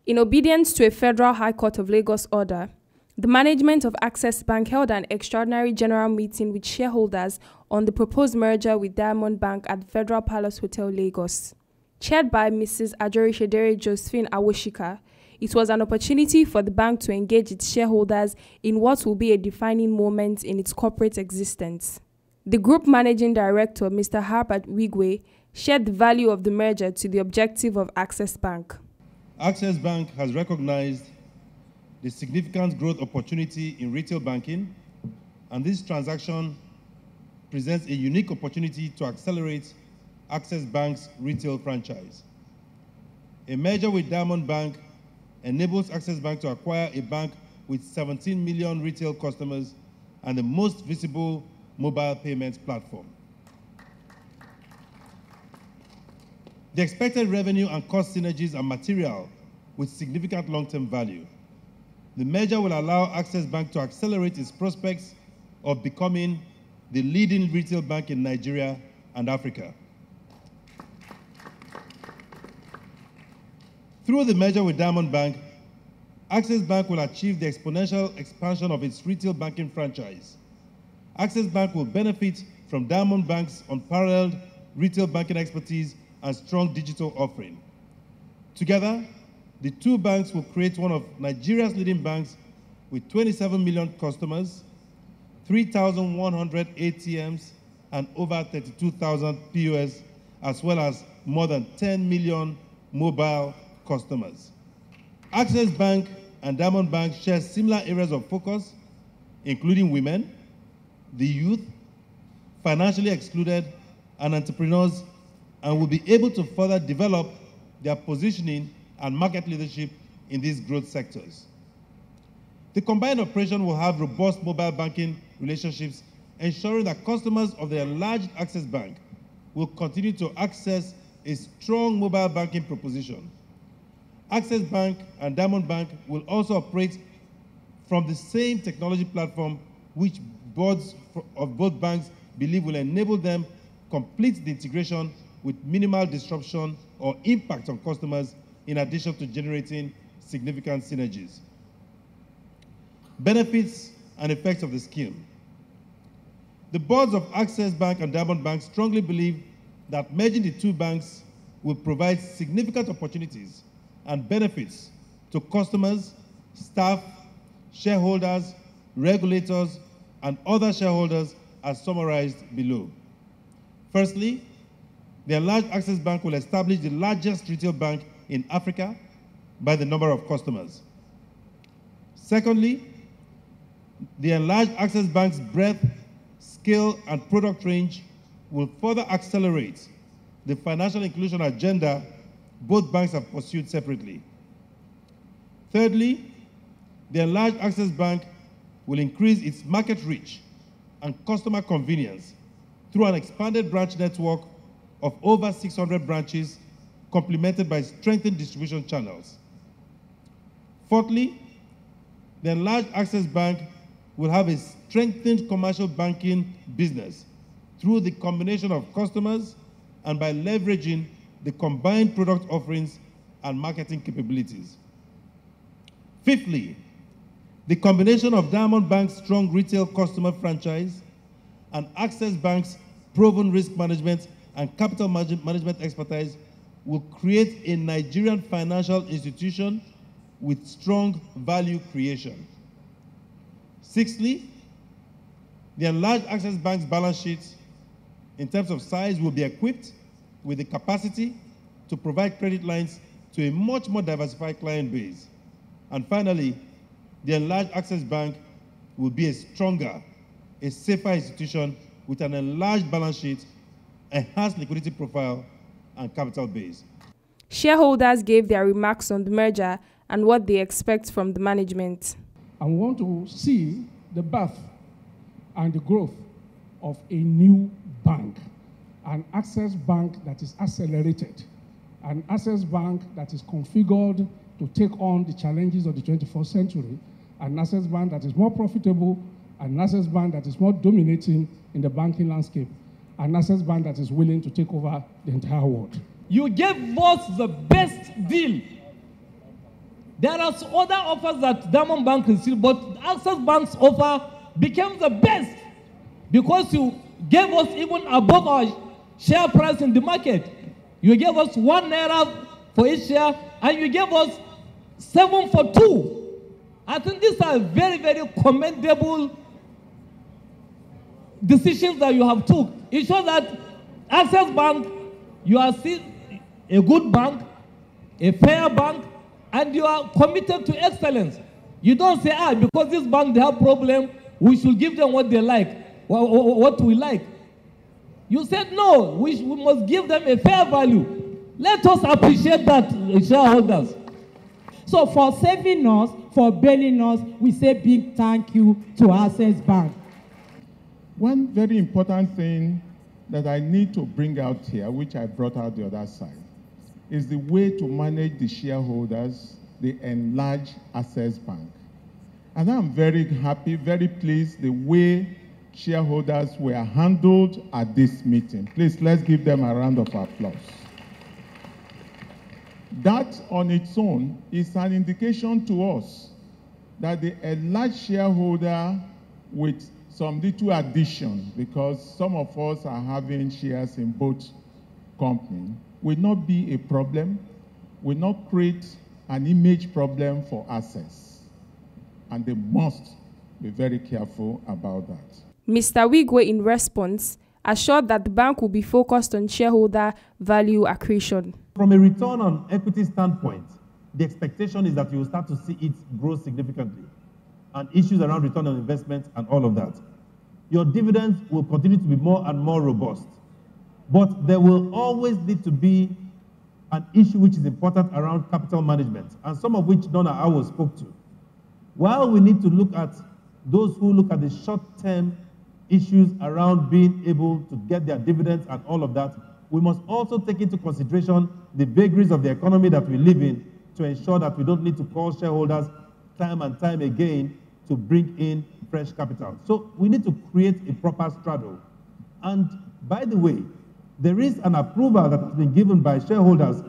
In obedience to a Federal High Court of Lagos order, the management of Access Bank held an extraordinary general meeting with shareholders on the proposed merger with Diamond Bank at the Federal Palace Hotel, Lagos. Chaired by Mrs. Ajorissedere Josephine Awoshika, it was an opportunity for the bank to engage its shareholders in what will be a defining moment in its corporate existence. The Group Managing Director, Mr. Herbert Wigwe, shared the value of the merger to the objective of Access Bank. Access Bank has recognized the significant growth opportunity in retail banking, and this transaction presents a unique opportunity to accelerate Access Bank's retail franchise. A merger with Diamond Bank enables Access Bank to acquire a bank with 17 million retail customers and the most visible mobile payments platform. The expected revenue and cost synergies are material with significant long-term value. The merger will allow Access Bank to accelerate its prospects of becoming the leading retail bank in Nigeria and Africa. Through the merger with Diamond Bank, Access Bank will achieve the exponential expansion of its retail banking franchise. Access Bank will benefit from Diamond Bank's unparalleled retail banking expertise and strong digital offering. Together, the two banks will create one of Nigeria's leading banks with 27 million customers, 3,100 ATMs, and over 32,000 POS, as well as more than 10 million mobile customers. Access Bank and Diamond Bank share similar areas of focus, including women, the youth, financially excluded, and entrepreneurs, and will be able to further develop their positioning and market leadership in these growth sectors. The combined operation will have robust mobile banking relationships, ensuring that customers of the enlarged Access Bank will continue to access a strong mobile banking proposition. Access Bank and Diamond Bank will also operate from the same technology platform, which boards of both banks believe will enable them complete the integration with minimal disruption or impact on customers, in addition to generating significant synergies. Benefits and effects of the scheme. The boards of Access Bank and Diamond Bank strongly believe that merging the two banks will provide significant opportunities and benefits to customers, staff, shareholders, regulators, and other shareholders as summarized below. Firstly, the enlarged Access Bank will establish the largest retail bank in Africa by the number of customers. Secondly, the enlarged Access Bank's breadth, scale, and product range will further accelerate the financial inclusion agenda both banks have pursued separately. Thirdly, the enlarged Access Bank will increase its market reach and customer convenience through an expanded branch network of over 600 branches, complemented by strengthened distribution channels. Fourthly, the enlarged Access Bank will have a strengthened commercial banking business through the combination of customers and by leveraging the combined product offerings and marketing capabilities. Fifthly, the combination of Diamond Bank's strong retail customer franchise and Access Bank's proven risk management and capital management expertise will create a Nigerian financial institution with strong value creation. Sixthly, the enlarged Access Bank's balance sheet in terms of size will be equipped with the capacity to provide credit lines to a much more diversified client base. And finally, the enlarged Access Bank will be a stronger, a safer institution with an enlarged balance sheet, enhanced liquidity profile, and capital base. Shareholders gave their remarks on the merger and what they expect from the management. I want to see the birth and the growth of a new bank, an Access Bank that is accelerated, an Access Bank that is configured to take on the challenges of the 21st century, an Access Bank that is more profitable, an Access Bank that is more dominating in the banking landscape. an Access Bank that is willing to take over the entire world. You gave us the best deal. There are other offers that Diamond Bank received, but Access Bank's offer became the best because you gave us even above our share price in the market. You gave us 1 naira for each share, and you gave us 7 for 2. I think these are very, very commendable decisions that you have took. It shows that Access Bank, you are still a good bank, a fair bank, and you are committed to excellence. You don't say, because this bank, they have problem, we should give them what they like, what we like. You said, no, we must give them a fair value. Let us appreciate that, shareholders. So for saving us, for bailing us, we say big thank you to Access Bank. One very important thing that I need to bring out here, which I brought out the other side, is the way to manage the shareholders, the enlarged Access Bank. And I'm very happy, very pleased the way shareholders were handled at this meeting. Please, let's give them a round of applause. That on its own is an indication to us that the enlarged shareholder with some little addition, because some of us are having shares in both companies, will not be a problem, will not create an image problem for Access. And they must be very careful about that. Mr. Wigwe, in response, assured that the bank will be focused on shareholder value accretion. From a return on equity standpoint, the expectation is that you will start to see it grow significantly, and issues around return on investment and all of that. Your dividends will continue to be more and more robust, but there will always need to be an issue which is important around capital management, and some of which Donna Awo spoke to. While we need to look at those who look at the short-term issues around being able to get their dividends and all of that, we must also take into consideration the vagaries of the economy that we live in to ensure that we don't need to call shareholders time and time again to bring in fresh capital. So we need to create a proper straddle. And by the way, there is an approval that has been given by shareholders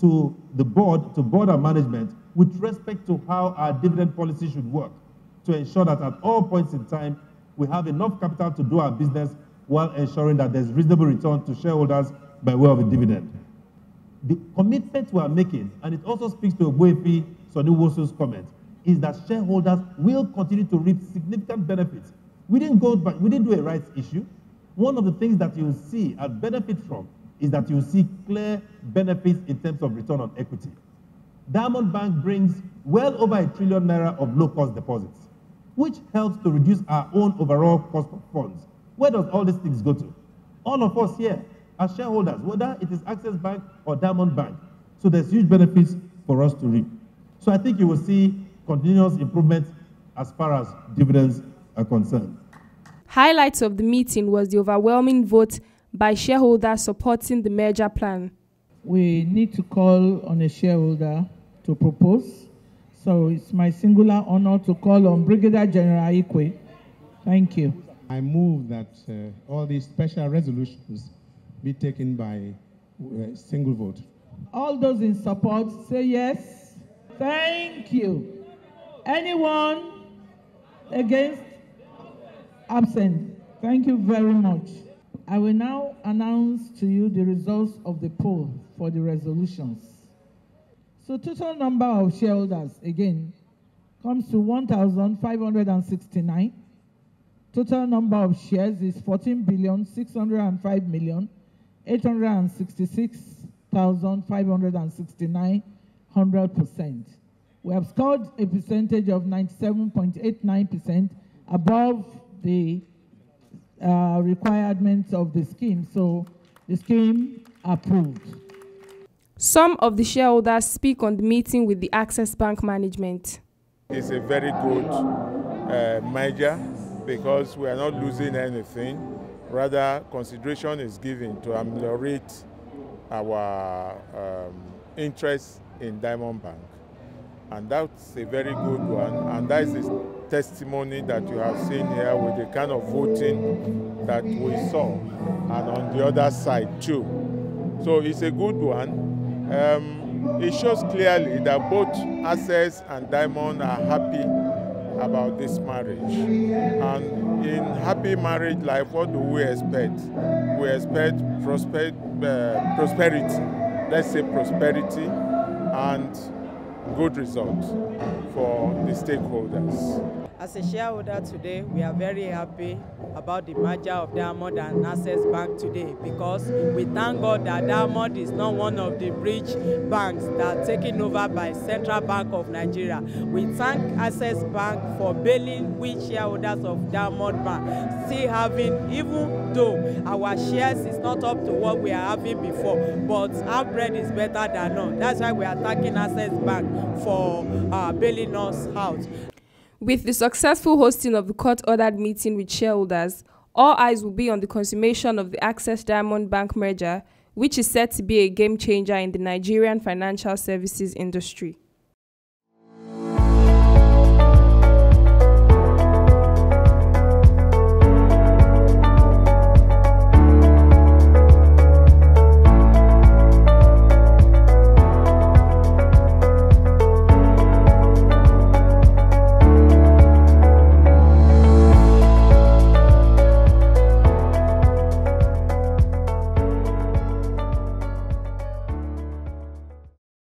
to the board, to board and management, with respect to how our dividend policy should work, to ensure that at all points in time, we have enough capital to do our business while ensuring that there's reasonable return to shareholders by way of a dividend. The commitment we are making, and it also speaks to Ogbuefi Soniwosu's comment, is that shareholders will continue to reap significant benefits. We didn't do a rights issue. One of the things that you'll see and benefit from is that you'll see clear benefits in terms of return on equity. Diamond Bank brings well over ₦1 trillion of low-cost deposits, which helps to reduce our own overall cost of funds. Where does all these things go to? All of us here as shareholders, whether it is Access Bank or Diamond Bank. So there's huge benefits for us to reap. So I think you will see continuous improvement as far as dividends are concerned. Highlights of the meeting was the overwhelming vote by shareholders supporting the merger plan. We need to call on a shareholder to propose. So it's my singular honor to call on Brigadier General Ikwe. Thank you. I move that all these special resolutions be taken by single vote. All those in support say yes. Thank you. Anyone against? Absent. Thank you very much. I will now announce to you the results of the poll for the resolutions. So total number of shareholders, again, comes to 1,569. Total number of shares is 14,605,866,569, 100%. We have scored a percentage of 97.89% above the requirements of the scheme. So the scheme approved. Some of the shareholders speak on the meeting with the Access Bank management. It's a very good merger because we are not losing anything. Rather, consideration is given to ameliorate our interest in Diamond Bank. And that's a very good one. And that is testimony that you have seen here, with the kind of voting that we saw, and on the other side too. So it's a good one. It shows clearly that both Access and Diamond are happy about this marriage. And in happy marriage life, what do we expect? We expect prosperity, let's say prosperity, and good results for the stakeholders. As a shareholder today, we are very happy about the merger of Diamond and Access Bank today, because we thank God that Diamond is not one of the bridge banks that are taken over by Central Bank of Nigeria. We thank Access Bank for bailing we shareholders of Diamond Bank, still having, even though our shares is not up to what we are having before, but our bread is better than none. That's why we are thanking Access Bank for bailing us out. With the successful hosting of the court-ordered meeting with shareholders, all eyes will be on the consummation of the Access Diamond Bank merger, which is set to be a game changer in the Nigerian financial services industry.